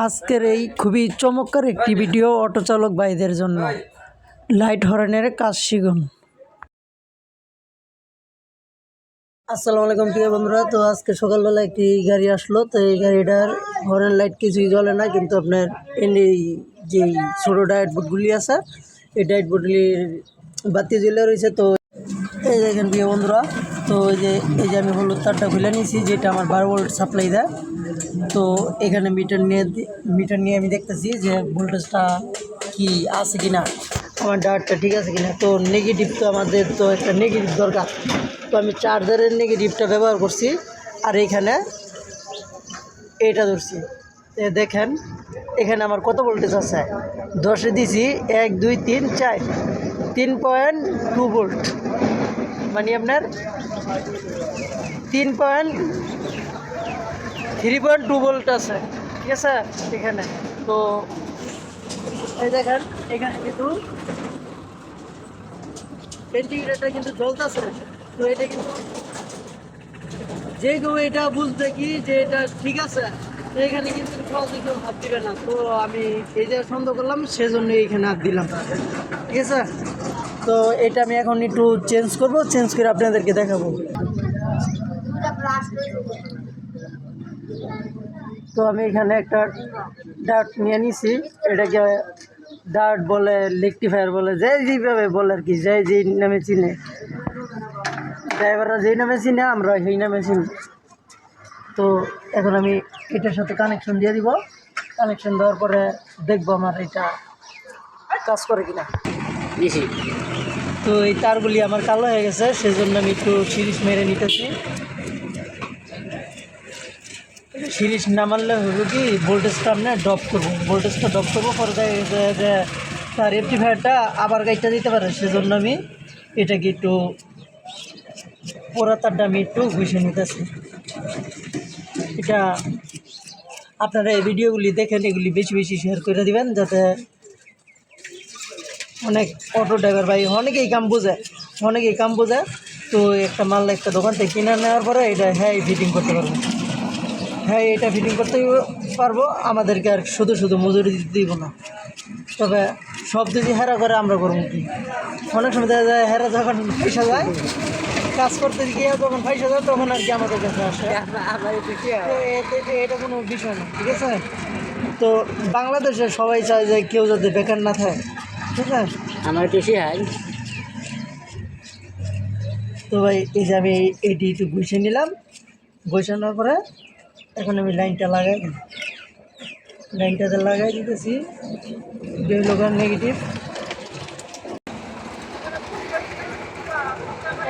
আজকের এই খুবই চমৎকার একটি ভিডিও অটো চালক ভাইদের জন্য। লাইট হর্নের কাজ শিখুন। আসসালামু আলাইকুম প্রিয় বন্ধুরা। তো আজকে সকালবেলা একটি গাড়ি আসলো, তো এই গাড়িটার হর্ন লাইট কিছুই জ্বলে না, কিন্তু আপনার এই যে ছোটো ডায়েট বোর্ডগুলি আছে এই ডায়েট বোর্ডগুলির বাতি জ্বলে রয়েছে। তো এই দেখেন প্রিয় বন্ধুরা, তো এই যে আমি হলুদ তারটা খুলে নিয়েছি, যেটা আমার 12 ভোল্ট সাপ্লাই দেয়। তো এখানে মিটার নিয়ে আমি দেখতেছি যে ভোল্টেজটা কি আছে কি না, আমার ডায়েটটা ঠিক আছে কি না। তো নেগেটিভ, তো আমাদের তো একটা নেগেটিভ দরকার, তো আমি চার্জারের নেগেটিভটা ব্যবহার করছি। আর এইখানে এইটা ধরছি, দেখেন এখানে আমার কত ভোল্টেজ আছে। 10-এ দিছি 1 2 3 4 3.2 ভোল্ট, মানে আপনার 3.2 ভোল্ট আছে, ঠিক আছে এখানে। তো এই দেখেন এখানে কিন্তু ভেন্টিলেটরটা কিন্তু জ্বলতেছে। তো এটা কিন্তু যে কেউ এটা বুঝবে কি যে এটা ঠিক আছে, এখানে কিন্তু সহজে কেউ হাত দিবে না। তো আমি এই যে সন্দেহ করলাম, সেজন্য এইখানে হাত দিলাম, ঠিক আছে। তো এটা আমি এখন একটু চেঞ্জ করব, চেঞ্জ করে আপনাদেরকে দেখাবো। তো আমি এখানে একটা ডার্ট নিয়ে নিছি, এটাকে ডার্ট বলে, রেকটিফায়ার বলে, যে যেভাবে বলে আর কি, যে নামে চিনে, ড্রাইভাররা যেই নামে চিনে আমরা সেই নামে চিনি। তো এখন আমি এটার সাথে কানেকশন দিয়ে দিব। কানেকশন দেওয়ার পরে দেখবো আমার এটা কাজ করে কিনা। তো এই তারগুলি আমার কালো হয়ে গেছে, সেজন্য আমি একটু সিরিজ মেরে নিতেছি। সিরিজ না মারলে হলো কি, ভোল্টেজটা আমরা ড্রপ করবো, পরে দেখা গেছে যে তার রেকটিফায়ারটা আবার গাইডটা দিতে পারে। সেজন্য আমি এটাকে একটু পোড়া তারটা আমি একটু ঘুষে নিতেছি। এটা আপনারা এই ভিডিওগুলি দেখেন, এগুলি বেশি বেশি শেয়ার করে দিবেন, যাতে অনেক অটো ড্রাইভার ভাই অনেকেই কাম বোঝে। তো একটা মাল একটা দোকান থেকে কিনে নেওয়ার পরে এটা ফিটিং করতে পারবো, এটা ফিটিং করতে পারবো। আমাদেরকে আর শুধু মজুরি দিতে দিব না। তবে সব যদি হেরা করে আমরা করবো কি, অনেক সময় দেখা যায় হেরা যখন পয়সা যায় কাজ করতে গিয়ে, যখন পয়সা যায় তখন আর কি আমাদের কাছে আসে। এটা কোনো বিষয় না, ঠিক আছে। তো বাংলাদেশে সবাই চায় যে কেউ যাতে বেকার না থাকে, ঠিক আছে। আমার বেশি হয়। তো ভাই এই যে আমি এটি একটু গুছিয়ে নিলাম, গোছানোর পরে এখন আমি লাইনটাতে লাগাই দিতেছি। লোকাল নেগেটিভ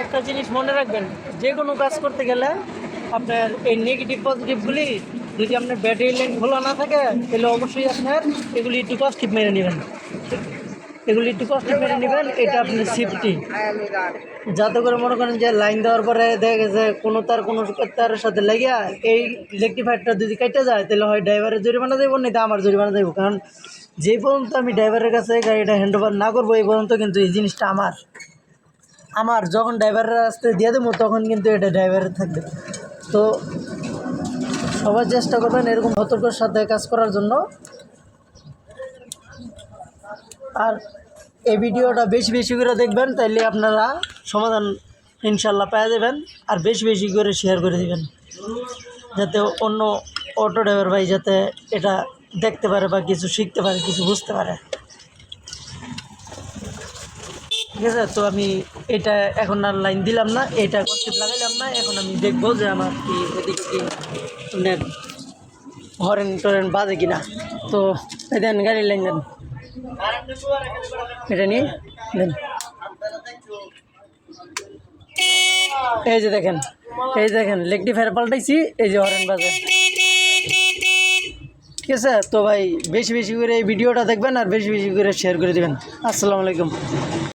একটা জিনিস মনে রাখবেন, যে কোনো কাজ করতে গেলে আপনার এই নেগেটিভ পজিটিভগুলি যদি আপনার ব্যাটারি লাইন খোলা না থাকে, তাহলে অবশ্যই আপনার এগুলি একটু পজিটিভ মেরে নেবেন। এটা আপনার সেফটি, যাতে করে মনে করেন যে লাইন দেওয়ার পরে দেখা গেছে কোনো তারের সাথে লাগিয়া এই রেকটিফায়ারটা যদি কেটে যায়, তাহলে হয় ড্রাইভারের জরিমানা দেবো, না আমার জরিমানা দেবো। কারণ যে পর্যন্ত আমি ড্রাইভারের কাছে গাড়িটা হ্যান্ড ওভার না করবো, এই পর্যন্ত কিন্তু এই জিনিসটা আমার যখন ড্রাইভারের রাস্তায় দিয়ে দেবো, তখন কিন্তু এটা ড্রাইভারের থাকবে। তো সবাই চেষ্টা করবেন এরকম সতর্কতার সাথে কাজ করার জন্য। আর এই ভিডিওটা বেশি বেশি করে দেখবেন, তাইলে আপনারা সমাধান ইনশাল্লাহ পেয়ে যাবেন। আর বেশি বেশি করে শেয়ার করে দিবেন, যাতে অন্য অটো ড্রাইভার ভাই যাতে এটা দেখতে পারে বা কিছু শিখতে পারে, কিছু বুঝতে পারে, ঠিক আছে। তো আমি এটা এখন আর লাইন দিলাম না, এটা কনসেপ্ট লাগাইলাম না। এখন আমি দেখবো যে আমার কি এদিকে কি হরেন বাজে কিনা। তো দেন গাড়ির লাইন দেন, এটা নিয়ে দেন। এই যে দেখেন রেকটিফায়ার পাল্টাইছি, এই যে হরেন বাজে, ঠিক আছে। তো ভাই বেশি বেশি করে এই ভিডিওটা দেখবেন আর বেশি বেশি করে শেয়ার করে দেবেন। আসসালামু আলাইকুম।